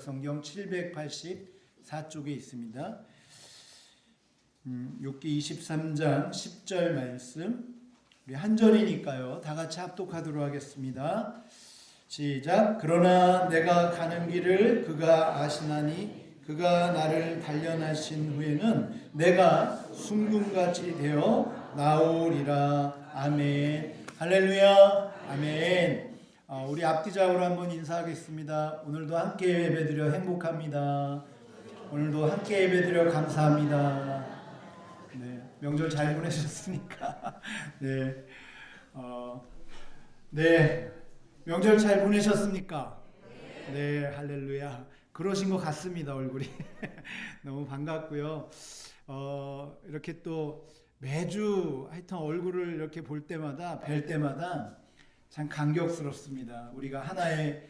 성경 784쪽에 있습니다. 욥기 23장 10절 말씀, 우리 한 절이니까요 다 같이 합독하도록 하겠습니다. 시작. 그러나 내가 가는 길을 그가 아시나니 그가 나를 단련하신 후에는 내가 순금같이 되어 나오리라. 아멘. 할렐루야. 아멘. 우리 앞뒤좌우로 한번 인사하겠습니다. 오늘도 함께 예배드려 행복합니다. 오늘도 함께 예배드려 감사합니다. 네, 명절 잘 보내셨습니까? 네, 네, 명절 잘 보내셨습니까? 네, 할렐루야. 그러신 것 같습니다. 얼굴이 너무 반갑고요. 이렇게 또 매주 하여튼 얼굴을 이렇게 볼 때마다 뵐 때마다 참 감격스럽습니다. 우리가 하나의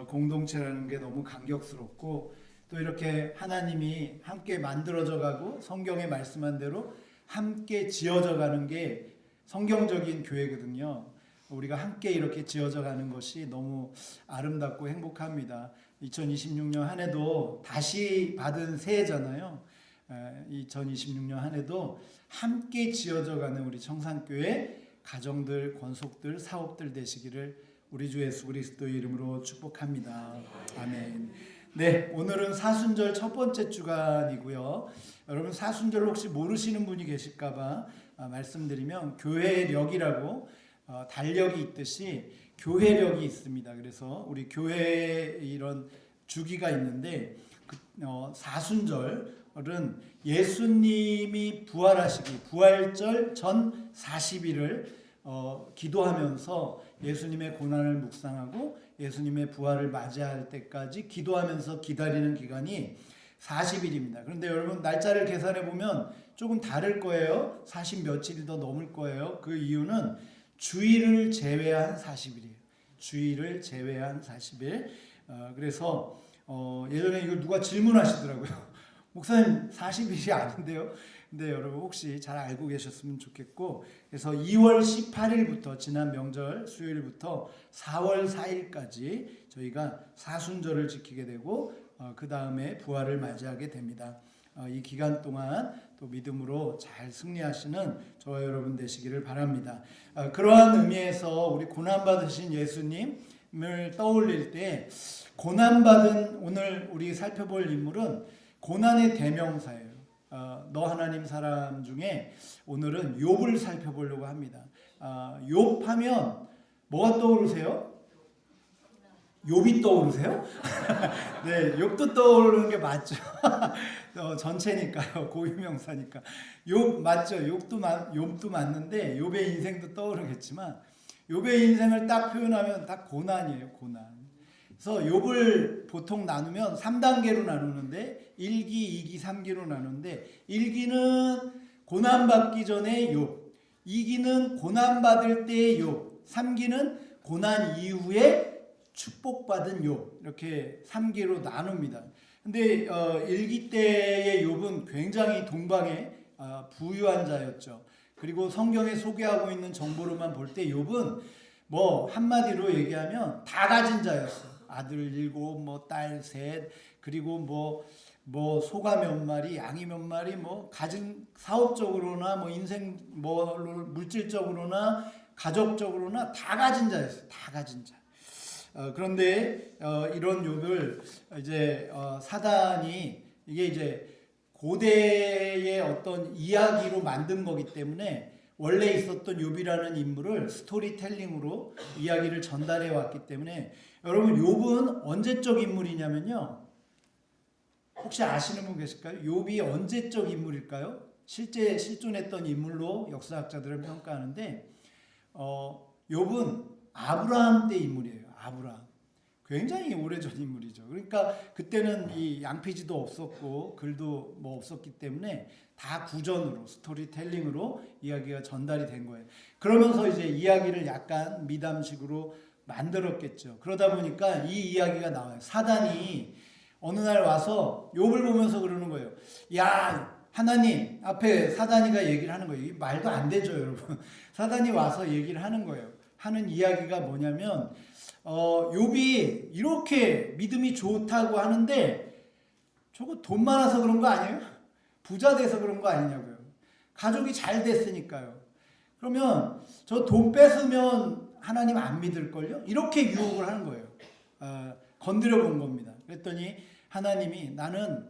공동체라는 게 너무 감격스럽고, 또 이렇게 하나님이 함께 만들어져 가고 성경에 말씀한 대로 함께 지어져 가는 게 성경적인 교회거든요. 우리가 함께 이렇게 지어져 가는 것이 너무 아름답고 행복합니다. 2026년 한 해도 다시 받은 새해잖아요. 2026년 한 해도 함께 지어져 가는 우리 청산교회 가정들, 권속들, 사업들 되시기를 우리 주 예수 그리스도의 이름으로 축복합니다. 아멘. 네, 오늘은 사순절 첫 번째 주간이고요. 여러분 사순절 혹시 모르시는 분이 계실까봐 말씀드리면, 교회력이라고 달력이 있듯이 교회력이 있습니다. 그래서 우리 교회에 이런 주기가 있는데, 사순절은 예수님이 부활하시기 부활절 전 40일을 기도하면서 예수님의 고난을 묵상하고 예수님의 부활을 맞이할 때까지 기도하면서 기다리는 기간이 40일입니다. 그런데 여러분 날짜를 계산해 보면 조금 다를 거예요. 40 며칠이 더 넘을 거예요. 그 이유는 주일을 제외한 40일이에요. 주일을 제외한 40일. 그래서 예전에 이거 누가 질문하시더라고요. 목사님 40일이 아닌데요. 근데 여러분 혹시 잘 알고 계셨으면 좋겠고, 그래서 2월 18일부터 지난 명절 수요일부터 4월 4일까지 저희가 사순절을 지키게 되고 그 다음에 부활을 맞이하게 됩니다. 이 기간 동안 또 믿음으로 잘 승리하시는 저와 여러분 되시기를 바랍니다. 그러한 의미에서 우리 고난받으신 예수님을 떠올릴 때, 고난받은 오늘 우리 살펴볼 인물은 고난의 대명사예요. 너 하나님 사람 중에 오늘은 욥을 살펴보려고 합니다. 욥 하면 뭐가 떠오르세요? 욥이 떠오르세요? 네, 욥도 떠오르는 게 맞죠. 전체니까요. 고유명사니까. 욥 맞죠. 욥도 맞는데 욥의 인생도 떠오르겠지만, 욥의 인생을 딱 표현하면 다 고난이에요. 고난. 그래서 욥을 보통 나누면 3단계로 나누는데, 1기, 2기, 3기로 나누는데, 1기는 고난받기 전에 욥, 2기는 고난받을 때의 욥, 3기는 고난 이후에 축복받은 욥, 이렇게 3기로 나눕니다. 근데 1기 때의 욥은 굉장히 동방에 부유한 자였죠. 그리고 성경에 소개하고 있는 정보로만 볼 때 욥은 뭐 한마디로 얘기하면 다 가진 자였어요. 아들 7, 뭐 딸 3, 그리고 뭐 소가 몇 마리, 양이 몇 마리, 뭐 가진 사업적으로나 뭐 인생 뭐 물질적으로나 가족적으로나 다 가진 자였어요. 다 가진 자. 그런데 이런 욥을 이제 사단이, 이게 이제 고대의 어떤 이야기로 만든 거기 때문에 원래 있었던 욥이라는 인물을 스토리텔링으로 이야기를 전달해 왔기 때문에, 여러분 욥은 언제적 인물이냐면요, 혹시 아시는 분 계실까요? 욥이 언제적 인물일까요? 실제 실존했던 인물로 역사학자들은 평가하는데, 욥은 아브라함 때 인물이에요. 아브라함. 굉장히 오래전 인물이죠. 그러니까 그때는 이 양피지도 없었고 글도 뭐 없었기 때문에 다 구전으로, 스토리텔링으로 이야기가 전달이 된 거예요. 그러면서 이제 이야기를 약간 미담식으로 만들었겠죠. 그러다 보니까 이 이야기가 나와요. 사단이 어느 날 와서 욥을 보면서 그러는 거예요. 야, 하나님 앞에 사단이가 얘기를 하는 거예요. 말도 안 되죠, 여러분. 사단이 와서 얘기를 하는 거예요. 하는 이야기가 뭐냐면 욥이 이렇게 믿음이 좋다고 하는데 저거 돈 많아서 그런 거 아니에요? 부자 돼서 그런 거 아니냐고요. 가족이 잘 됐으니까요. 그러면 저 돈 뺏으면 하나님 안 믿을걸요? 이렇게 유혹을 하는 거예요. 건드려 본 겁니다. 그랬더니 하나님이 나는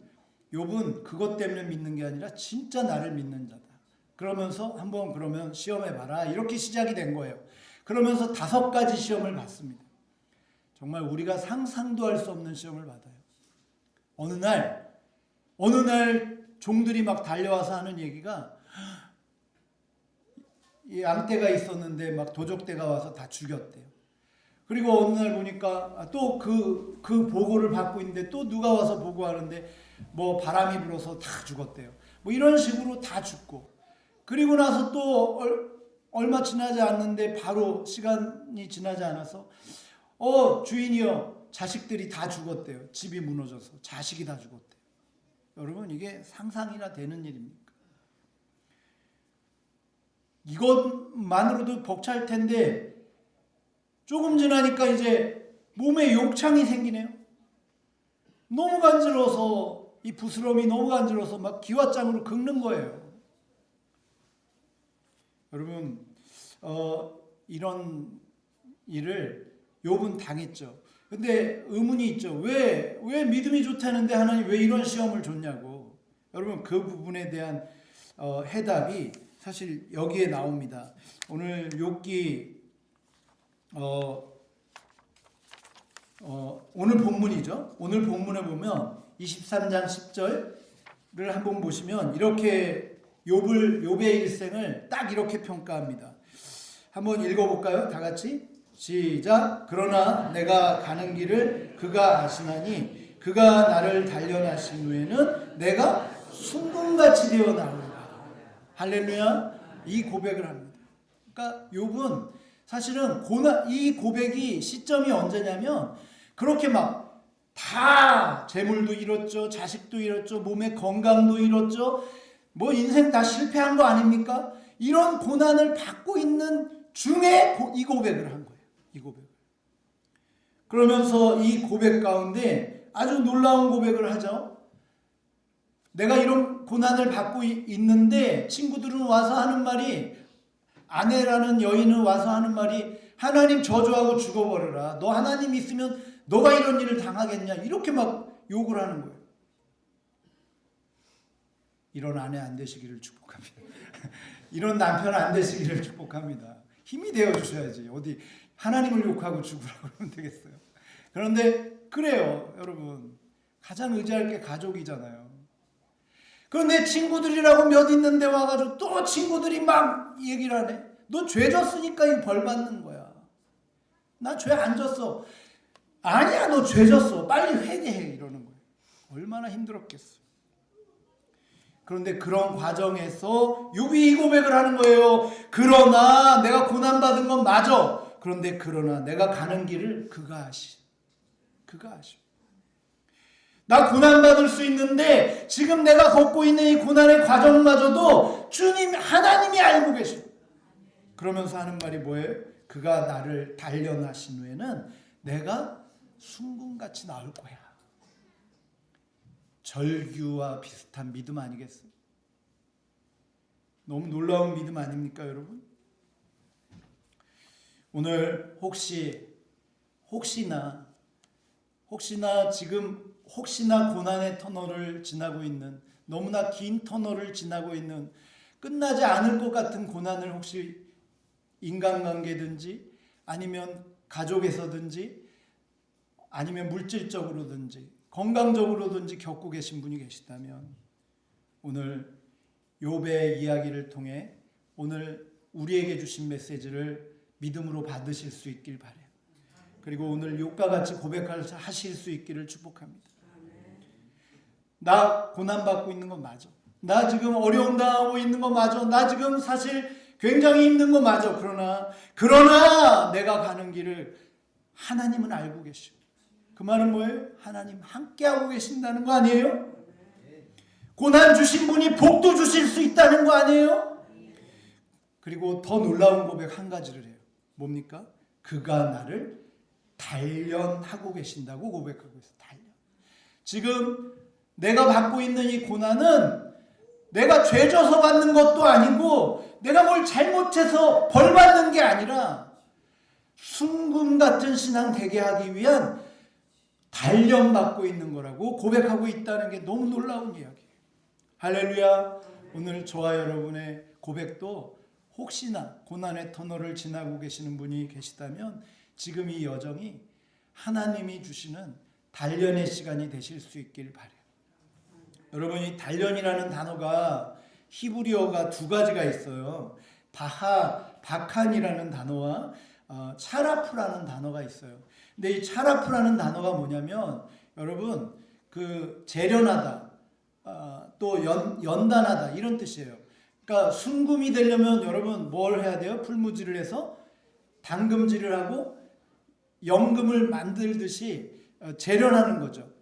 욥은 그것 때문에 믿는 게 아니라 진짜 나를 믿는 자다. 그러면서 한번 그러면 시험해봐라. 이렇게 시작이 된 거예요. 그러면서 5가지 시험을 받습니다. 정말 우리가 상상도 할 수 없는 시험을 받아요. 어느 날 종들이 막 달려와서 하는 얘기가 이 양떼가 있었는데 막 도적떼가 와서 다 죽였대요. 그리고 어느 날 보니까 또 그 보고를 받고 있는데 또 누가 와서 보고하는데 뭐 바람이 불어서 다 죽었대요. 뭐 이런 식으로 다 죽고, 그리고 나서 또 얼마 지나지 않는데 바로 시간이 지나지 않아서 주인이요, 자식들이 다 죽었대요. 집이 무너져서 자식이 다 죽었대요. 여러분, 이게 상상이나 되는 일입니까? 이것만으로도 벅찰 텐데 조금 지나니까 이제 몸에 욕창이 생기네요. 너무 간지러워서, 이 부스럼이 너무 간지러워서 막 기왓장으로 긁는 거예요. 여러분, 이런 일을 욥은 당했죠. 근데 의문이 있죠. 왜 믿음이 좋다는데 하나님 왜 이런 시험을 줬냐고. 여러분, 그 부분에 대한 해답이 사실 여기에 나옵니다. 오늘 욥기 오늘 본문이죠. 오늘 본문에 보면 23장 10절을 한번 보시면 이렇게 욥의 일생을 딱 이렇게 평가합니다. 한번 읽어볼까요? 다 같이 시작. 그러나 내가 가는 길을 그가 아시나니 그가 나를 단련하신 후에는 내가 순금같이 되어 나오리라. 할렐루야. 이 고백을 합니다. 그러니까 욥은 사실은 이 고백이 시점이 언제냐면, 그렇게 막 다 재물도 잃었죠, 자식도 잃었죠, 몸의 건강도 잃었죠, 뭐 인생 다 실패한 거 아닙니까? 이런 고난을 받고 있는 중에 이 고백을 한 거예요. 이 고백을. 그러면서 이 고백 가운데 아주 놀라운 고백을 하죠. 내가 이런 고난을 받고 있는데 친구들은 와서 하는 말이, 아내라는 여인은 와서 하는 말이, 하나님 저주하고 죽어버려라. 너 하나님 있으면 너가 이런 일을 당하겠냐. 이렇게 막 욕을 하는 거예요. 이런 아내 안 되시기를 축복합니다. 이런 남편 안 되시기를 축복합니다. 힘이 되어주셔야지. 어디 하나님을 욕하고 죽으라고 그러면 되겠어요. 그런데 그래요, 여러분. 가장 의지할 게 가족이잖아요. 그런데 친구들이라고 몇 있는데 와가지고 또 친구들이 막 얘기를 하네. 너 죄 졌으니까 이 벌 받는 거야. 나 죄 안 졌어. 아니야, 너 죄 졌어. 빨리 회개해. 이러는 거예요. 얼마나 힘들었겠어. 그런데 그런 과정에서 욥이 이 고백을 하는 거예요. 그러나 내가 고난받은 건 맞아. 그런데 그러나 내가 가는 길을 그가 아시. 나 고난받을 수 있는데 지금 내가 걷고 있는 이 고난의 과정마저도 주님 하나님이 알고 계셔. 그러면서 하는 말이 뭐예요? 그가 나를 단련하신 후에는 내가 순금같이 나올 거야. 절규와 비슷한 믿음 아니겠어요? 너무 놀라운 믿음 아닙니까, 여러분? 오늘 혹시나 고난의 터널을 지나고 있는, 너무나 긴 터널을 지나고 있는, 끝나지 않을 것 같은 고난을 혹시 인간관계든지 아니면 가족에서든지 아니면 물질적으로든지 건강적으로든지 겪고 계신 분이 계시다면, 오늘 욥의 이야기를 통해 오늘 우리에게 주신 메시지를 믿음으로 받으실 수 있길 바라요. 그리고 오늘 욥과 같이 고백하실 수 있기를 축복합니다. 나 고난받고 있는 건 맞아. 나 지금 어려움 당하고 있는 건 맞아. 나 지금 사실 굉장히 힘든 건 맞아. 그러나 내가 가는 길을 하나님은 알고 계시고. 그 말은 뭐예요? 하나님 함께하고 계신다는 거 아니에요? 고난 주신 분이 복도 주실 수 있다는 거 아니에요? 그리고 더 놀라운 고백 한 가지를 해요. 뭡니까? 그가 나를 단련하고 계신다고 고백하고 있어요. 단련. 지금 내가 받고 있는 이 고난은 내가 죄 져서 받는 것도 아니고 내가 뭘 잘못해서 벌 받는 게 아니라 순금 같은 신앙 되게 하기 위한 단련받고 있는 거라고 고백하고 있다는 게 너무 놀라운 이야기예요. 할렐루야. 오늘 저와 여러분의 고백도 혹시나 고난의 터널을 지나고 계시는 분이 계시다면 지금 이 여정이 하나님이 주시는 단련의 시간이 되실 수 있길 바라요. 여러분, 이 단련이라는 단어가 히브리어가 두 가지가 있어요. 바칸이라는 단어와 차라프라는 단어가 있어요. 근데 이 차라프라는 단어가 뭐냐면 여러분 그 재련하다, 또 연단하다 이런 뜻이에요. 그러니까 순금이 되려면 여러분 뭘 해야 돼요? 풀무질을 해서 당금질을 하고 연금을 만들듯이 재련하는 거죠.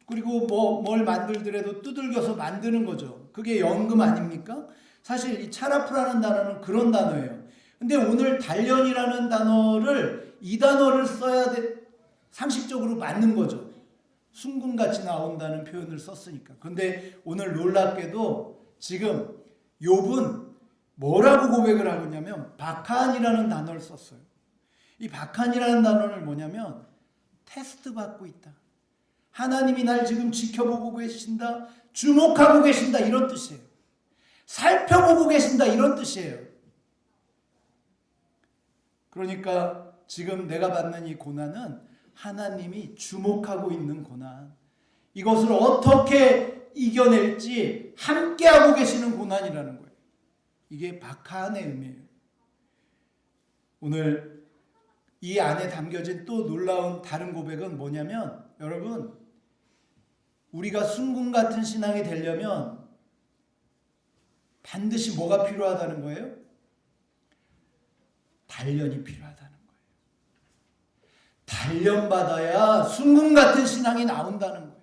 그리고 뭘 만들더라도 두들겨서 만드는 거죠. 그게 연금 아닙니까? 사실 이 차라프라는 단어는 그런 단어예요. 근데 오늘 단련이라는 단어를 이 단어를 써야 돼. 상식적으로 맞는 거죠. 순금같이 나온다는 표현을 썼으니까. 근데 오늘 놀랍게도 지금 욥은 뭐라고 고백을 하고 있냐면 바칸이라는 단어를 썼어요. 이 바칸이라는 단어는 뭐냐면 테스트 받고 있다. 하나님이 날 지금 지켜보고 계신다. 주목하고 계신다. 이런 뜻이에요. 살펴보고 계신다. 이런 뜻이에요. 그러니까 지금 내가 받는 이 고난은 하나님이 주목하고 있는 고난. 이것을 어떻게 이겨낼지 함께하고 계시는 고난이라는 거예요. 이게 바칸의 의미예요. 오늘 이 안에 담겨진 또 놀라운 다른 고백은 뭐냐면 여러분 우리가 순금 같은 신앙이 되려면 반드시 뭐가 필요하다는 거예요? 단련이 필요하다는 거예요. 단련받아야 순금 같은 신앙이 나온다는 거예요.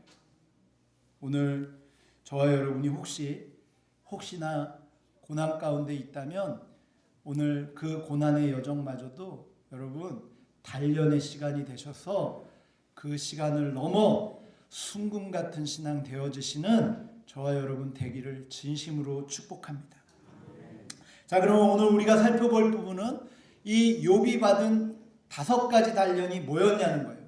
오늘 저와 여러분이 혹시나 고난 가운데 있다면 오늘 그 고난의 여정마저도 여러분 단련의 시간이 되셔서 그 시간을 넘어 순금 같은 신앙 되어지시는 저와 여러분 되기를 진심으로 축복합니다. 자, 그럼 오늘 우리가 살펴볼 부분은 이 욥이 받은 5가지 단련이 뭐였냐는 거예요.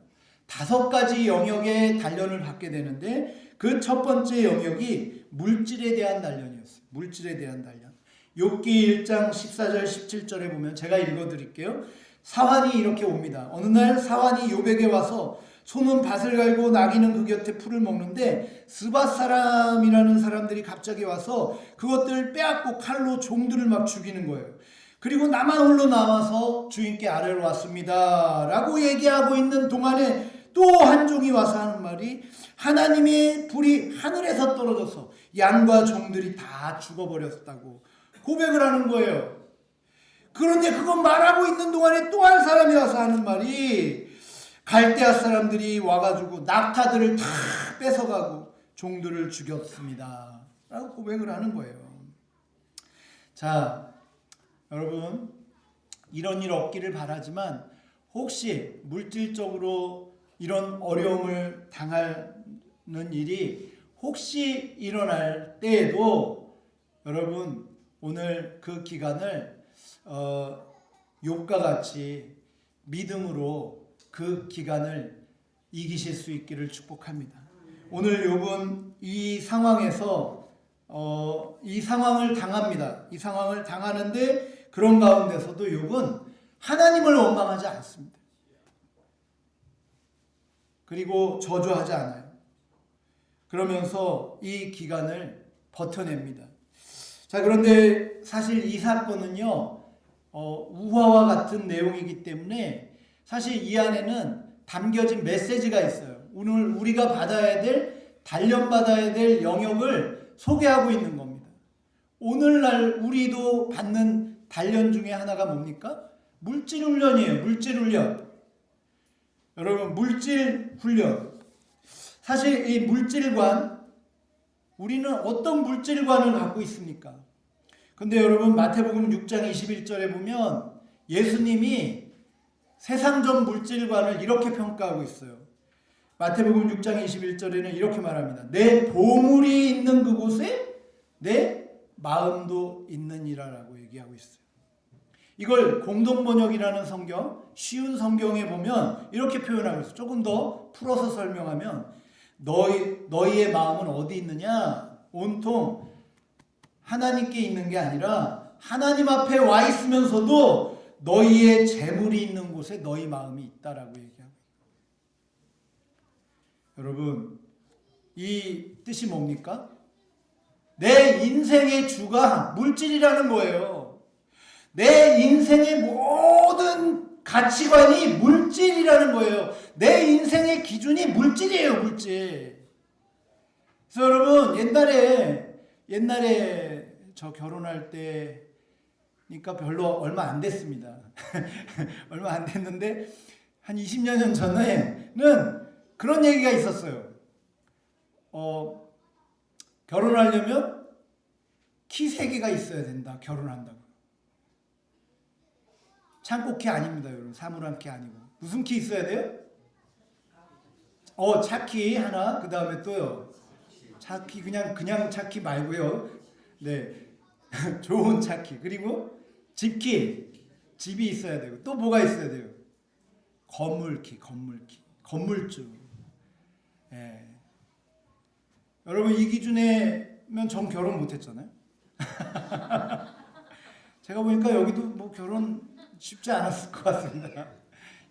5가지 영역의 단련을 받게 되는데 그 첫 번째 영역이 물질에 대한 단련이었어요. 물질에 대한 단련. 욥기 1장 14절 17절에 보면 제가 읽어드릴게요. 사환이 이렇게 옵니다. 어느 날 사환이 욥에게 와서 소는 밭을 갈고 나귀는 그 곁에 풀을 먹는데 스밧 사람이라는 사람들이 갑자기 와서 그것들을 빼앗고 칼로 종들을 막 죽이는 거예요. 그리고 나만 홀로 나와서 주인께 아뢰러 왔습니다 라고 얘기하고 있는 동안에 또 한 종이 와서 하는 말이 하나님의 불이 하늘에서 떨어져서 양과 종들이 다 죽어버렸다고 고백을 하는 거예요. 그런데 그거 말하고 있는 동안에 또 한 사람이 와서 하는 말이 갈대아 사람들이 와가지고 낙타들을 다 뺏어가고 종들을 죽였습니다 라고 고백을 하는 거예요. 자, 여러분 이런 일 없기를 바라지만 혹시 물질적으로 이런 어려움을 당하는 일이 혹시 일어날 때에도 여러분 오늘 그 기간을 욥과 같이 믿음으로 그 기간을 이기실 수 있기를 축복합니다. 오늘 욥은 이 상황에서 이 상황을 당합니다. 이 상황을 당하는데 그런 가운데서도 욥은 하나님을 원망하지 않습니다. 그리고 저주하지 않아요. 그러면서 이 기간을 버텨냅니다. 자, 그런데 사실 이 사건은요, 우화와 같은 내용이기 때문에 사실 이 안에는 담겨진 메시지가 있어요. 오늘 우리가 받아야 될, 단련받아야 될 영역을 소개하고 있는 겁니다. 오늘날 우리도 받는 단련 중에 하나가 뭡니까? 물질 훈련이에요. 물질 훈련. 여러분, 물질 훈련. 사실 이 물질관, 우리는 어떤 물질관을 갖고 있습니까? 근데 여러분 마태복음 6장 21절에 보면 예수님이 세상적 물질관을 이렇게 평가하고 있어요. 마태복음 6장 21절에는 이렇게 말합니다. 내 보물이 있는 그곳에 내 마음도 있느니라라고 얘기하고 있어요. 이걸 공동번역이라는 성경, 쉬운 성경에 보면 이렇게 표현하고 있어요. 조금 더 풀어서 설명하면 너희의 마음은 어디 있느냐? 온통 하나님께 있는 게 아니라 하나님 앞에 와 있으면서도 너희의 재물이 있는 곳에 너희 마음이 있다라고 얘기합니다. 여러분, 이 뜻이 뭡니까? 내 인생의 주가 물질이라는 거예요. 내 인생의 모든 가치관이 물질이라는 거예요. 내 인생의 기준이 물질이에요, 물질. 그래서 여러분, 옛날에 저 결혼할 때니까 별로 얼마 안 됐습니다. 얼마 안 됐는데 한 20여 년 전에는 그런 얘기가 있었어요. 결혼하려면 키 3개가 있어야 된다. 결혼한다고. 창고키 아닙니다, 여러분. 사물함 키 아니고. 무슨 키 있어야 돼요? 차키 하나. 그 다음에 또요. 차키 그냥 차키 말고요. 네, 좋은 차키. 그리고 집키. 집이 있어야 되고. 또 뭐가 있어야 돼요? 건물키. 건물주. 예. 여러분, 이 기준에면 전 결혼 못했잖아요. 제가 보니까 여기도 뭐 결혼 쉽지 않았을 것 같습니다.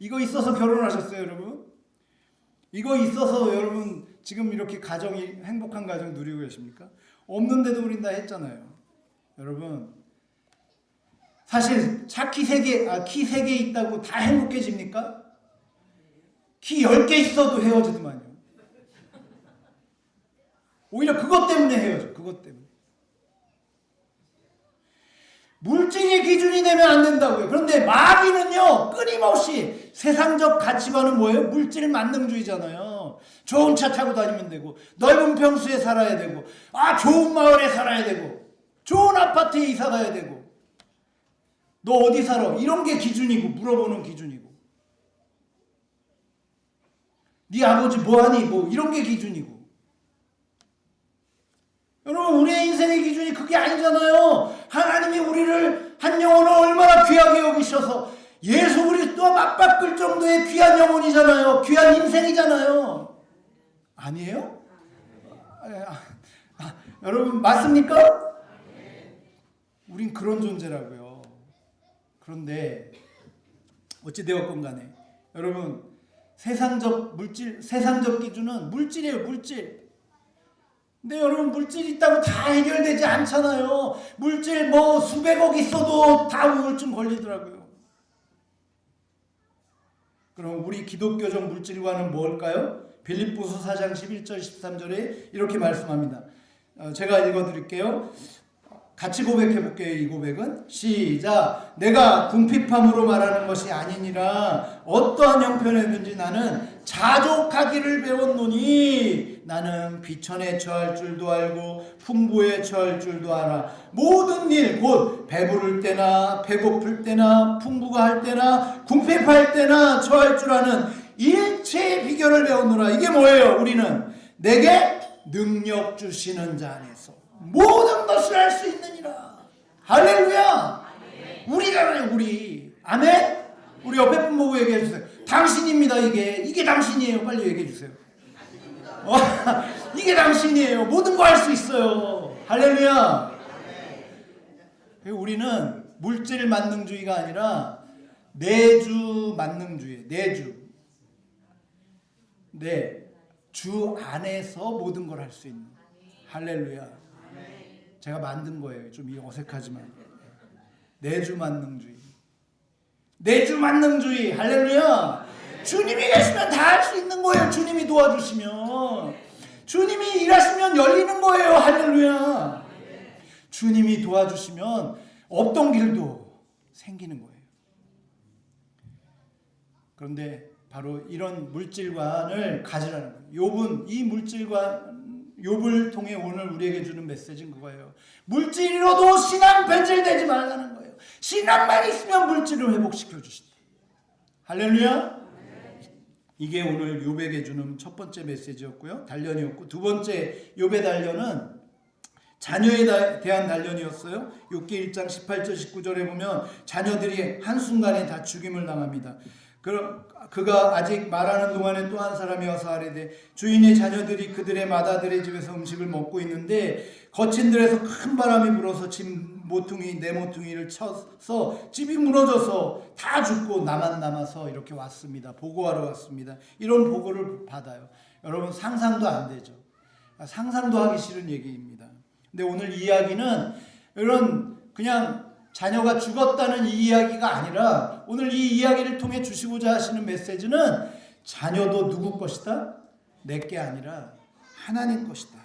이거 있어서 결혼하셨어요, 여러분? 이거 있어서 여러분 지금 이렇게 가정이 행복한 가정 누리고 계십니까? 없는데도 우린 다 했잖아요. 여러분, 사실 키 3개 있다고 다 행복해집니까? 키 10개 있어도 헤어지더만요. 오히려 그것 때문에 헤어져. 그것 때문에. 물질의 기준이 되면 안 된다고요. 그런데 마귀는요, 끊임없이 세상적 가치관은 뭐예요? 물질 만능주의잖아요. 좋은 차 타고 다니면 되고, 넓은 평수에 살아야 되고, 좋은 마을에 살아야 되고, 좋은 아파트에 이사 가야 되고, 너 어디 살아? 이런 게 기준이고, 물어보는 기준이고, 네 아버지 뭐하니? 뭐 이런 게 기준이고. 여러분, 우리의 인생의 기준이 그게 아니잖아요. 하나님이 우리를 한 영혼을 얼마나 귀하게 여기셔서 예수 그리스도와 맞바꿀 정도의 귀한 영혼이잖아요. 귀한 인생이잖아요. 아니에요? 여러분, 맞습니까? 우린 그런 존재라고요. 그런데 어찌 되었건 간에 여러분, 세상적 기준은 물질이에요, 물질. 근데 여러분, 물질 있다고 다 해결되지 않잖아요. 물질 뭐 수백억 있어도 다 우울증 걸리더라고요. 그럼 우리 기독교적 물질과는 뭘까요? 빌립보서 4장 11절 13절에 이렇게 말씀합니다. 제가 읽어드릴게요. 같이 고백해 볼게요. 이 고백은 시작. 내가 궁핍함으로 말하는 것이 아니니라. 어떠한 형편에든지 나는 자족하기를 배웠노니 나는 비천에 처할 줄도 알고 풍부에 처할 줄도 알아. 모든 일 곧 배부를 때나 배고플 때나 풍부가 할 때나 궁핍할 때나 처할 줄 아는 일체의 비결을 배웠노라. 이게 뭐예요? 우리는 내게 능력 주시는 자 안에서 모든 것을 할 수 있느니라. 할렐루야. 우리가 우리. 아멘. 우리 옆에 분 보고 얘기해 주세요. 당신입니다. 이게 당신이에요. 빨리 얘기해 주세요. 이게 당신이에요. 모든 거 할 수 있어요. 할렐루야. 우리는 물질 만능주의가 아니라 내주 만능주의. 주 안에서 모든 걸 할 수 있는. 할렐루야. 제가 만든 거예요. 좀 어색하지만. 내주 만능주의. 할렐루야. 주님이 계시면 다 할 수 있는 거예요. 주님이 도와주시면. 주님이 일하시면 열리는 거예요. 할렐루야. 주님이 도와주시면 없던 길도 생기는 거예요. 그런데 바로 이런 물질관을 가지라는 거예요. 욥은 이 욥을 통해 오늘 우리에게 주는 메시지는 그거예요. 물질로도 신앙 변질되지 말라는 거예요. 신앙만 있으면 물질을 회복시켜 주신다. 할렐루야. 이게 오늘 욥에게 주는 첫 번째 메시지였고요. 단련이었고, 두 번째 욥의 단련은 자녀에 대한 단련이었어요. 욥기 1장 18절 19절에 보면 자녀들이 한순간에 다 죽임을 당합니다. 그가 아직 말하는 동안에 또 한 사람이 와서 아뢰되 주인의 자녀들이 그들의 맏아들의 집에서 음식을 먹고 있는데 거친 들에서 큰 바람이 불어서 집 모퉁이 내 모퉁이를 쳐서 집이 무너져서 다 죽고 나만 남아서 이렇게 왔습니다. 보고하러 왔습니다. 이런 보고를 받아요. 여러분 상상도 안 되죠. 상상도 하기 싫은 얘기입니다. 근데 오늘 이야기는 이런 그냥 자녀가 죽었다는 이 이야기가 아니라 오늘 이 이야기를 통해 주시고자 하시는 메시지는 자녀도 누구 것이다? 내게 아니라 하나님 것이다.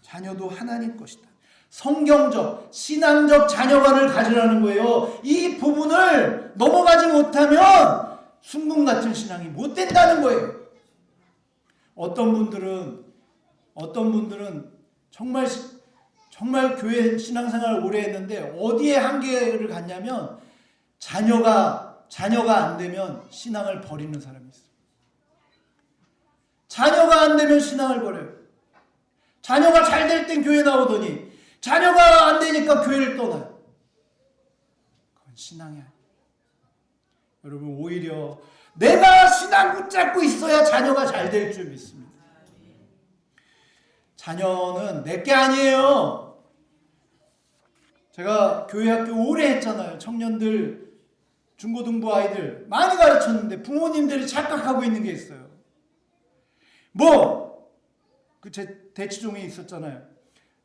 자녀도 하나님 것이다. 성경적, 신앙적 자녀관을 가지라는 거예요. 이 부분을 넘어가지 못하면 순금 같은 신앙이 못 된다는 거예요. 어떤 분들은 정말 교회 신앙생활을 오래 했는데 어디에 한계를 갖냐면 자녀가 안 되면 신앙을 버리는 사람이 있어요. 자녀가 안 되면 신앙을 버려요. 자녀가 잘 될 땐 교회 나오더니 자녀가 안 되니까 교회를 떠나요. 그건 신앙이 아니에요. 여러분 오히려 내가 신앙 붙잡고 있어야 자녀가 잘 될 줄 믿습니다. 자녀는 내게 아니에요. 제가 교회 학교 오래 했잖아요. 청년들, 중고등부 아이들 많이 가르쳤는데 부모님들이 착각하고 있는 게 있어요. 제 대치종이 있었잖아요.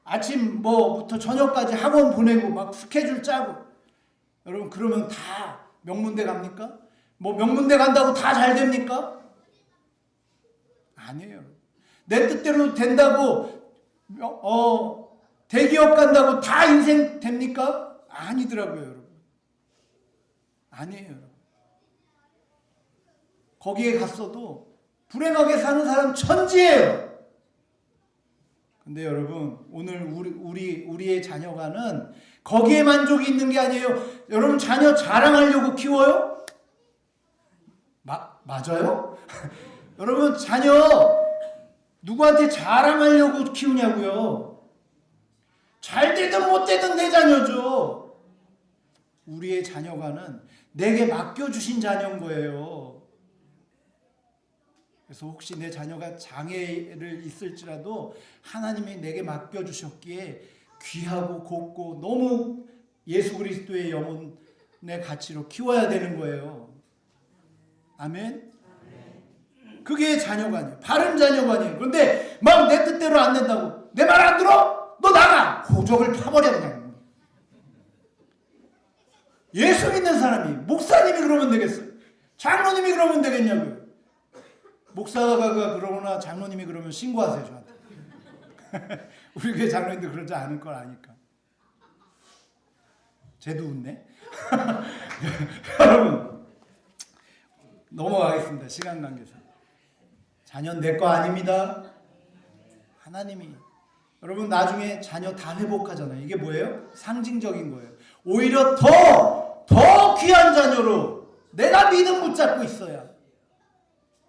아침 부터 저녁까지 학원 보내고 막 스케줄 짜고. 여러분 그러면 다 명문대 갑니까? 명문대 간다고 다 잘 됩니까? 아니에요. 내 뜻대로 된다고 대기업 간다고 다 인생 됩니까? 아니더라고요, 여러분. 아니에요, 여러분. 거기에 갔어도 불행하게 사는 사람 천지예요. 근데 여러분, 오늘 우리의 자녀가는 거기에 만족이 있는 게 아니에요. 여러분, 자녀 자랑하려고 키워요? 맞아요? 여러분, 자녀 누구한테 자랑하려고 키우냐고요? 잘 되든 못 되든 내 자녀죠. 우리의 자녀가는 내게 맡겨주신 자녀인 거예요. 그래서 혹시 내 자녀가 장애를 있을지라도 하나님이 내게 맡겨주셨기에 귀하고 곱고 너무 예수 그리스도의 영혼의 가치로 키워야 되는 거예요. 아멘? 그게 자녀관이에요. 바른 자녀관이에요. 그런데 막 내 뜻대로 안 된다고 내 말 안 들어? 너 나가! 호적을 파버려 그냥. 예수 믿는 사람이 목사님이 그러면 되겠어요? 장로님이 그러면 되겠냐고요? 목사가 그러거나 장로님이 그러면 신고하세요 저한테. 우리 교회 장로님들 그러지 않을 걸 아니까. 쟤도 웃네. 여러분 넘어가겠습니다. 시간 관계상. 자녀는 내 거 아닙니다. 하나님이. 여러분 나중에 자녀 다 회복하잖아요. 이게 뭐예요? 상징적인 거예요. 오히려 더 귀한 자녀로 내가 믿음 붙잡고 있어야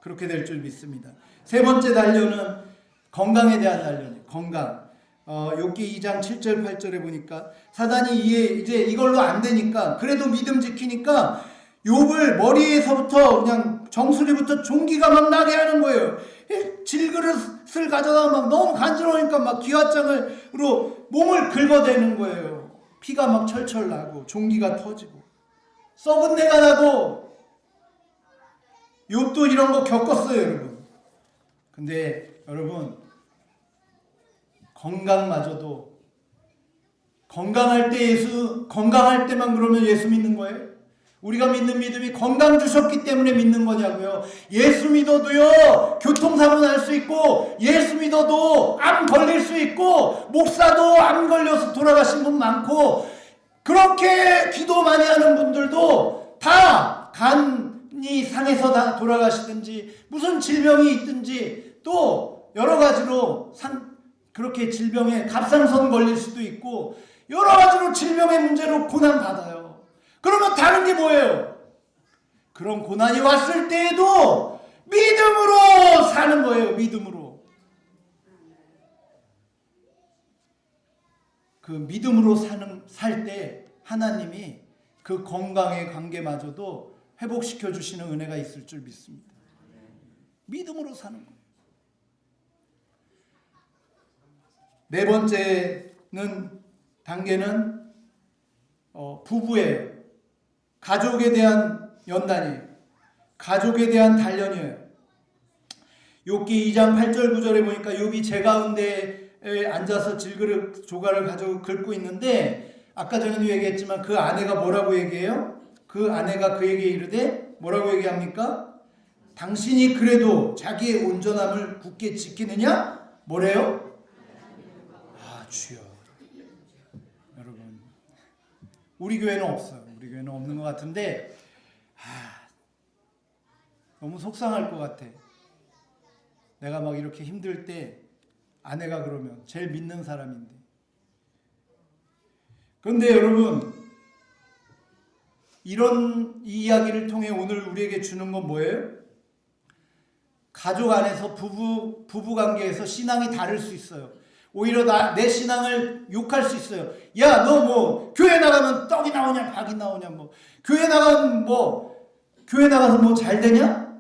그렇게 될 줄 믿습니다. 세 번째 단련은 건강에 대한 단련이에요. 건강. 욥기 2장 7절 8절에 보니까 사단이 이제 이걸로 안 되니까 그래도 믿음 지키니까 욥을 머리에서부터 그냥 정수리부터 종기가 막 나게 하는 거예요. 질그릇을 가져다 막 너무 간지러우니까 막 기와장으로 몸을 긁어대는 거예요. 피가 막 철철 나고 종기가 터지고 썩은 내가 나고. 욥도 이런 거 겪었어요, 여러분. 근데 여러분 건강마저도 건강할 때만 그러면 예수 믿는 거예요? 우리가 믿는 믿음이 건강 주셨기 때문에 믿는 거냐고요. 예수 믿어도요 교통사고 날 수 있고, 예수 믿어도 암 걸릴 수 있고, 목사도 암 걸려서 돌아가신 분 많고, 그렇게 기도 많이 하는 분들도 다 간이 상해서 다 돌아가시든지 무슨 질병이 있든지 또 여러 가지로 그렇게 질병에 갑상선 걸릴 수도 있고, 여러 가지로 질병의 문제로 고난받아요. 그러면 다른 게 뭐예요? 그런 고난이 왔을 때에도 믿음으로 사는 거예요. 믿음으로. 그 믿음으로 살 때 하나님이 그 건강의 관계마저도 회복시켜 주시는 은혜가 있을 줄 믿습니다. 믿음으로 사는 거예요. 네 번째는 단계는 부부예요. 가족에 대한 연단이에요. 가족에 대한 단련이에요. 욥기 2장 8절 9절에 보니까 욥이 제 가운데에 앉아서 질그릇 조가를 가지고 긁고 있는데 아까 전에도 얘기했지만 그 아내가 뭐라고 얘기해요? 그 아내가 그에게 이르되 뭐라고 얘기합니까? 당신이 그래도 자기의 온전함을 굳게 지키느냐? 뭐래요? 아, 주여. 여러분, 우리 교회는 없어요. 우리 교회는 없는 것 같은데 너무 속상할 것 같아. 내가 막 이렇게 힘들 때 아내가 그러면 제일 믿는 사람인데. 그런데 여러분, 이런 이야기를 통해 오늘 우리에게 주는 건 뭐예요? 가족 안에서 부부 관계에서 신앙이 다를 수 있어요. 오히려 내 신앙을 욕할 수 있어요. 야, 너 뭐 교회 나가면 떡이 나오냐 박이 나오냐 뭐 교회 나가면 교회 나가서 뭐 잘 되냐?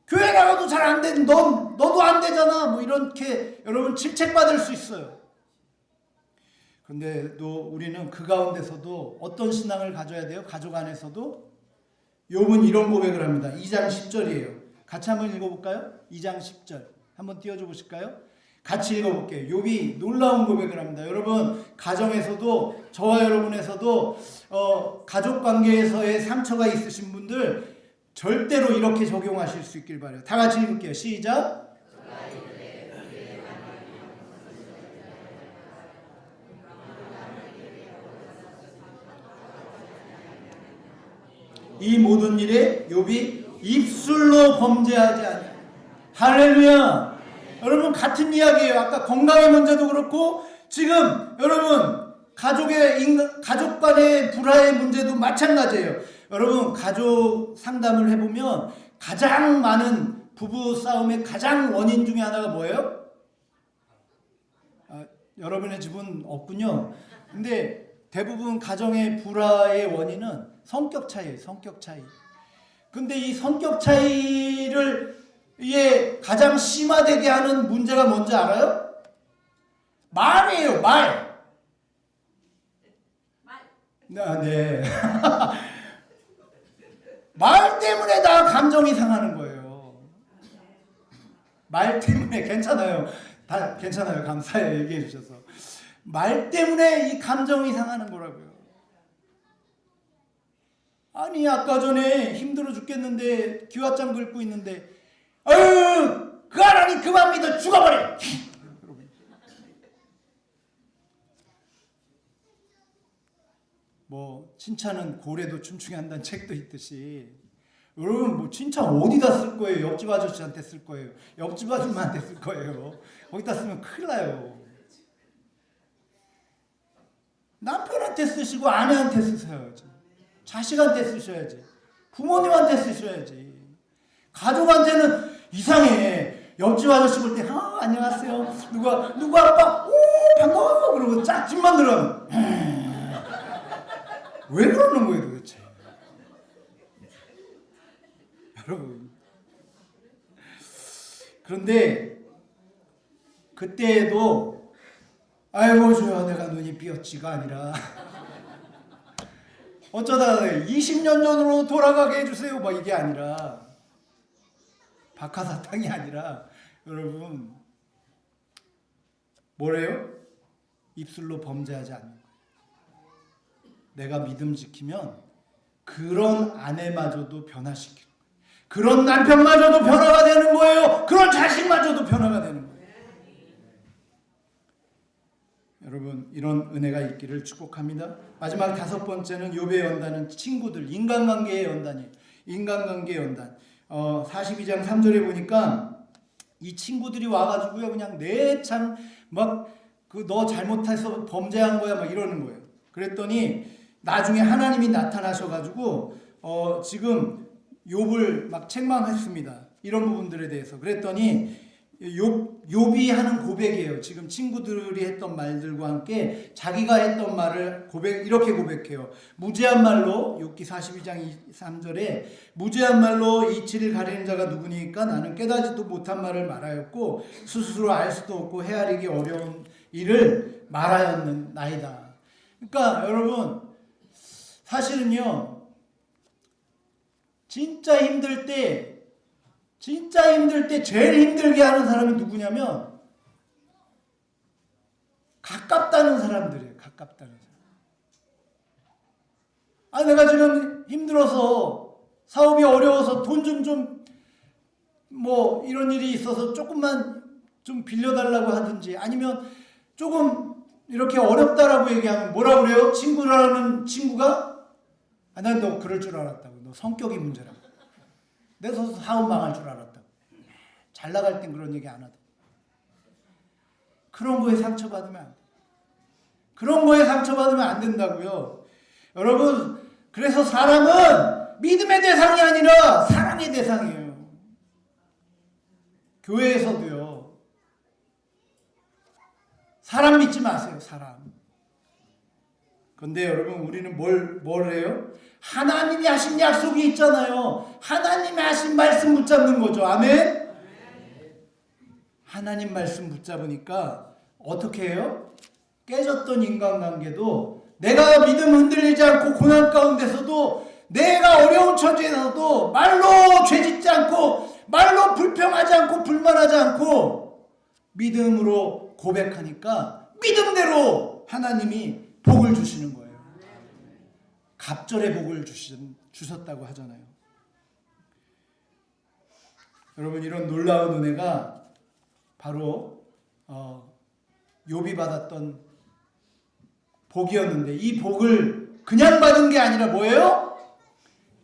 교회 나가도 잘 안 되는 너도 안 되잖아. 뭐 이렇게 여러분 질책받을 수 있어요. 근데 또 우리는 그 가운데서도 어떤 신앙을 가져야 돼요? 가족 안에서도 욥은 이런 고백을 합니다. 2장 10절이에요. 같이 한번 읽어볼까요? 2장 10절 한번 띄워줘 보실까요? 같이 읽어볼게요. 욥이 놀라운 고백을 합니다. 여러분 가정에서도 저와 여러분에서도 가족 관계에서의 상처가 있으신 분들 절대로 이렇게 적용하실 수 있길 바라요. 다 같이 읽을게요. 시작. 이 모든 일에 욥이 입술로 범죄하지 아니하니. 할렐루야. 여러분 같은 이야기예요. 아까 건강의 문제도 그렇고 지금 여러분 가족 간의 불화의 문제도 마찬가지예요. 여러분 가족 상담을 해보면 가장 많은 부부 싸움의 가장 원인 중에 하나가 뭐예요? 여러분의 집은 없군요. 근데 대부분 가정의 불화의 원인은 성격 차이예요. 성격 차이. 근데 이 성격 차이를 가장 심화되게 하는 문제가 뭔지 알아요? 말이에요. 말. 네. 말 때문에 다 감정이 상하는 거예요. 말 때문에. 괜찮아요. 다 괜찮아요. 감사해요. 얘기해 주셔서. 말 때문에 이 감정이 상하는 거라고요. 아니 아까 전에 힘들어 죽겠는데 기와장 긁고 있는데 아유 그 하나님 그만 믿어 죽어버려. 뭐 칭찬은 고래도 춤추게 한다는 책도 있듯이 여러분 뭐 칭찬 어디다 쓸 거예요? 옆집 아저씨한테 쓸 거예요? 옆집 아줌마한테 쓸 거예요? 거기다 쓰면 큰일 나요. 남편한테 쓰시고 아내한테 쓰셔야지. 자식한테 쓰셔야지. 부모님한테 쓰셔야지. 가족한테는 이상해. 옆집 아저씨 볼 때 안녕하세요. 누구 아빠 반가워요. 그러고 짝 집만 들어가면 왜 그러는 거예요 도대체. 여러분 그런데 그때도 아이고 주여 내가 눈이 삐었지가 아니라 어쩌다가 20년 전으로 돌아가게 해주세요 막 이게 아니라 박하사탕이 아니라 여러분 뭐래요? 입술로 범죄하지 않는 거예요. 내가 믿음 지키면 그런 아내마저도 변화시키는 거예요. 그런 남편마저도 변화가 되는 거예요. 그런 자식마저도 변화가 되는 거예요. 여러분 이런 은혜가 있기를 축복합니다. 마지막 5번째는 욥의 연단은 친구들, 인간관계의 연단이에요. 인간관계의 연단. 42장 3절에 보니까 이 친구들이 와가지고요 그냥 내참 막 그 너 잘못해서 범죄한 거야 막 이러는 거예요. 그랬더니 나중에 하나님이 나타나셔가지고 지금 욥을 막 책망했습니다. 이런 부분들에 대해서. 그랬더니 욥이 하는 고백이에요. 지금 친구들이 했던 말들과 함께 자기가 했던 말을 이렇게 고백해요. 무죄한 말로 욥기 42장 3절에 무죄한 말로 이치를 가리는 자가 누구니까 나는 깨닫지도 못한 말을 말하였고 스스로 알 수도 없고 헤아리기 어려운 일을 말하였나이다. 그러니까 여러분 사실은요 진짜 힘들 때 제일 힘들게 하는 사람이 누구냐면 가깝다는 사람들이에요. 가깝다는 사람. 내가 지금 힘들어서 사업이 어려워서 돈 좀 뭐 이런 일이 있어서 조금만 좀 빌려달라고 하든지 아니면 조금 이렇게 어렵다라고 얘기하면 뭐라 그래요? 친구라는 친구가 난 너 그럴 줄 알았다고. 너 성격이 문제라고. 내가 사업 망할 줄 알았다고. 잘 나갈 땐 그런 얘기 안 하다. 그런 거에 상처받으면 안 돼. 그런 거에 상처받으면 안 된다고요. 여러분 그래서 사람은 믿음의 대상이 아니라 사랑의 대상이에요. 교회에서도요. 사람 믿지 마세요. 사람. 근데 여러분 우리는 뭘 해요? 하나님이 하신 약속이 있잖아요. 하나님이 하신 말씀 붙잡는 거죠. 아멘? 하나님 말씀 붙잡으니까 어떻게 해요? 깨졌던 인간관계도 내가 믿음 흔들리지 않고 고난 가운데서도 내가 어려운 처지에서도 말로 죄짓지 않고 말로 불평하지 않고 불만하지 않고 믿음으로 고백하니까 믿음대로 하나님이 복을 주시는 거예요. 갑절의 복을 주셨다고 하잖아요. 여러분 이런 놀라운 은혜가 바로 욥이 받았던 복이었는데 이 복을 그냥 받은 게 아니라 뭐예요?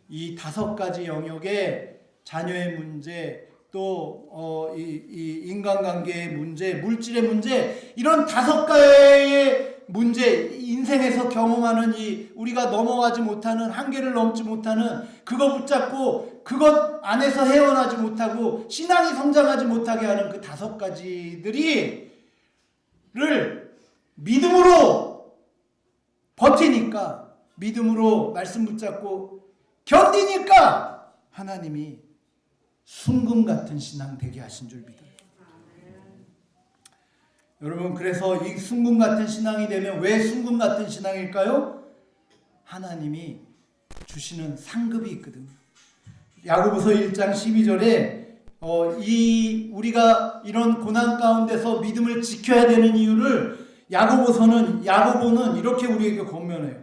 이 5가지 영역의 자녀의 문제 또 이 인간관계의 문제, 물질의 문제 이런 5가지의 문제 인생에서 경험하는 이 우리가 넘어가지 못하는 한계를 넘지 못하는 그거 붙잡고 그것 안에서 헤어나지 못하고 신앙이 성장하지 못하게 하는 그 5가지들을 믿음으로 버티니까 믿음으로 말씀 붙잡고 견디니까 하나님이 순금 같은 신앙 되게 하신 줄 믿어요. 여러분 그래서 이 순금 같은 신앙이 되면 왜 순금 같은 신앙일까요? 하나님이 주시는 상급이 있거든요. 야고보서 1장 12절에 우리가 이런 고난 가운데서 믿음을 지켜야 되는 이유를 야고보는 이렇게 우리에게 권면해요.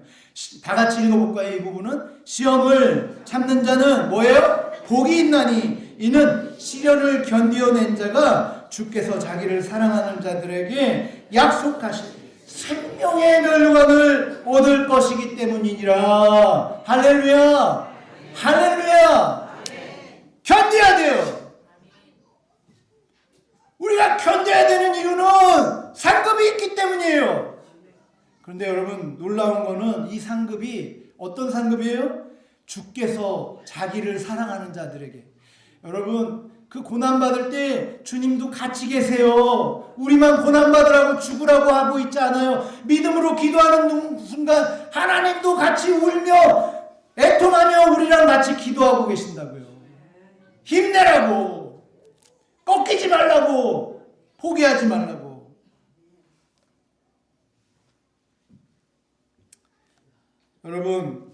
다 같이 읽어볼까요? 이 부분은 시험을 참는 자는 뭐예요? 복이 있나니 이는 시련을 견디어낸 자가 주께서 자기를 사랑하는 자들에게 약속하신 생명의 멸류관을 얻을 것이기 때문이니라. 할렐루야. 할렐루야. 견뎌야 돼요. 우리가 견뎌야 되는 이유는 상급이 있기 때문이에요. 그런데 여러분 놀라운 거는 이 상급이 어떤 상급이에요? 주께서 자기를 사랑하는 자들에게. 여러분 그 고난받을 때 주님도 같이 계세요. 우리만 고난받으라고 죽으라고 하고 있지 않아요. 믿음으로 기도하는 순간 하나님도 같이 울며 애통하며 우리랑 같이 기도하고 계신다고요. 힘내라고, 꺾이지 말라고, 포기하지 말라고. 여러분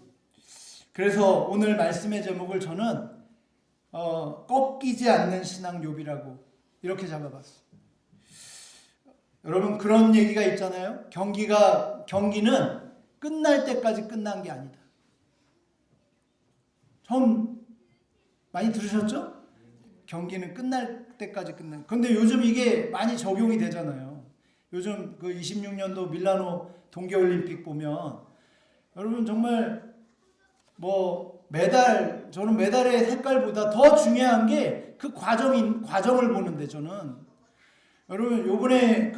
그래서 오늘 말씀의 제목을 저는 꺾이지 않는 신앙 욥이라고 이렇게 잡아봤어요. 여러분 그런 얘기가 있잖아요. 경기는 끝날 때까지 끝난 게 아니다. 처음 많이 들으셨죠? 경기는 끝날 때까지 끝난. 그런데 요즘 이게 많이 적용이 되잖아요. 요즘 그 26년도 밀라노 동계올림픽 보면 여러분 정말 저는 메달의 색깔보다 더 중요한 게 그 과정을 보는데 저는 여러분 요번에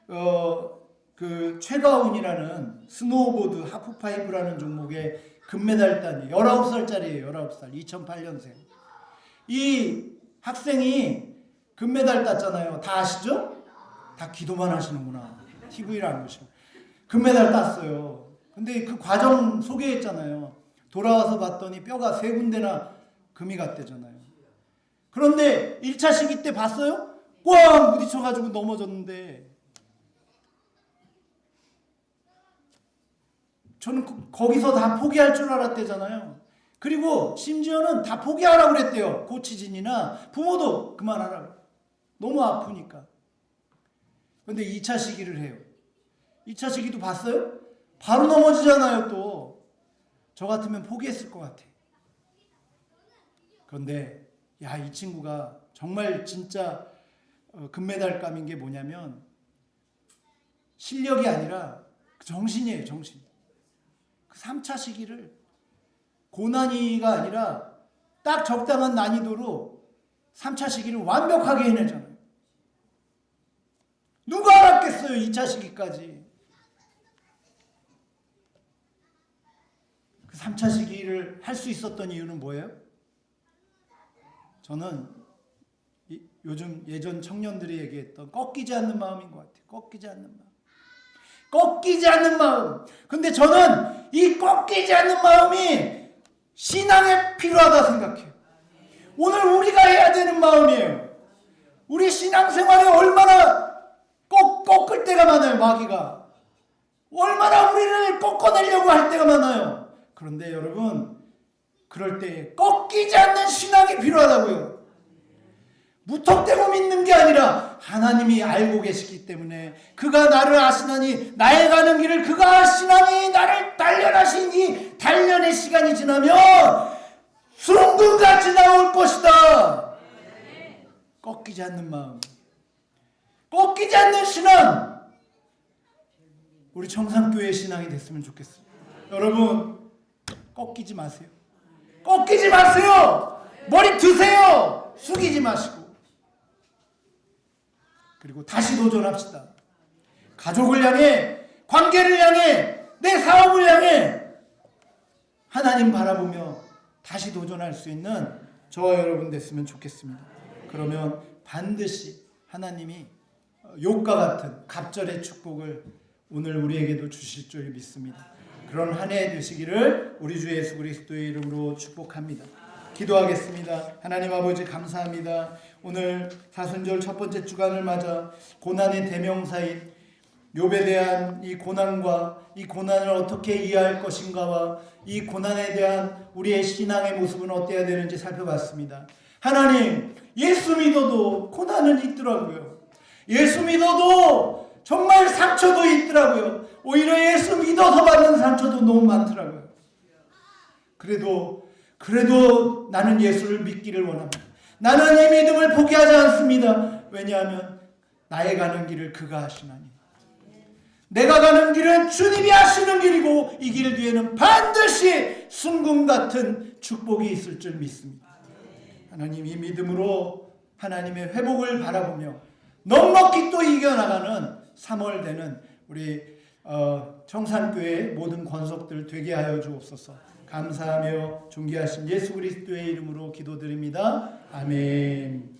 그 최가훈이라는 스노우보드 하프파이브라는 종목의 금메달 단이 19살짜리예요. 19살. 2008년생. 이 학생이 금메달 땄잖아요. 다 아시죠? 다 기도만 하시는구나. TV를 안 보시고. 금메달 땄어요. 근데 그 과정 소개했잖아요. 돌아와서 봤더니 뼈가 3군데나 금이 갔대잖아요. 그런데 1차 시기 때 봤어요? 꽝 부딪혀가지고 넘어졌는데 저는 거기서 다 포기할 줄 알았대잖아요. 그리고 심지어는 다 포기하라고 그랬대요. 코치진이나 부모도 그만하라고. 너무 아프니까. 근데 2차 시기를 해요. 2차 시기도 봤어요? 바로 넘어지잖아요. 또 저 같으면 포기했을 것 같아. 그런데 야, 이 친구가 정말 진짜 금메달감인 게 뭐냐면 실력이 아니라 정신이에요. 정신. 그 3차 시기를 고난이가 아니라 딱 적당한 난이도로 3차 시기를 완벽하게 해내잖아요. 누가 알았겠어요. 2차 시기까지. 그 3차 시기를 할 수 있었던 이유는 뭐예요? 저는 요즘 예전 청년들이 얘기했던 꺾이지 않는 마음인 것 같아요. 꺾이지 않는 마음. 꺾이지 않는 마음. 근데 저는 이 꺾이지 않는 마음이 신앙에 필요하다 생각해요. 오늘 우리가 해야 되는 마음이에요. 우리 신앙생활에 얼마나 꺾을 때가 많아요. 마귀가 얼마나 우리를 꺾어내려고 할 때가 많아요. 그런데 여러분, 그럴 때 꺾이지 않는 신앙이 필요하다고요. 무턱대고 믿는 게 아니라 하나님이 알고 계시기 때문에 그가 나를 아시나니 나의 가는 길을 그가 아시나니 나를 단련하시니 단련의 시간이 지나면 순금같이 나올 것이다. 꺾이지 않는 마음, 꺾이지 않는 신앙, 우리 청산교회 신앙이 됐으면 좋겠어요. 여러분, 꺾이지 마세요. 꺾이지 마세요. 머리 드세요. 숙이지 마시고. 그리고 다시 도전합시다. 가족을 향해, 관계를 향해, 내 사업을 향해 하나님 바라보며 다시 도전할 수 있는 저와 여러분 됐으면 좋겠습니다. 그러면 반드시 하나님이 욥과 같은 갑절의 축복을 오늘 우리에게도 주실 줄 믿습니다. 그런 한 해 되시기를 우리 주 예수 그리스도의 이름으로 축복합니다. 기도하겠습니다. 하나님 아버지 감사합니다. 오늘 사순절 첫 번째 주간을 맞아 고난의 대명사인 욥에 대한 이 고난과 이 고난을 어떻게 이해할 것인가와 이 고난에 대한 우리의 신앙의 모습은 어때야 되는지 살펴봤습니다. 하나님, 예수 믿어도 고난은 있더라고요. 예수 믿어도 정말 상처도 있더라고요. 오히려 예수 믿어서 받는 상처도 너무 많더라고요. 그래도 나는 예수를 믿기를 원합니다. 나는 이 믿음을 포기하지 않습니다. 왜냐하면 나의 가는 길을 그가 하시나니. 내가 가는 길은 주님이 하시는 길이고 이 길 뒤에는 반드시 순금 같은 축복이 있을 줄 믿습니다. 하나님, 이 믿음으로 하나님의 회복을 바라보며 넉넉히 또 이겨나가는 3월 되는 우리 청산교회의 모든 권속들 되게 하여 주옵소서. 감사하며 존귀하신 예수 그리스도의 이름으로 기도드립니다. 아멘.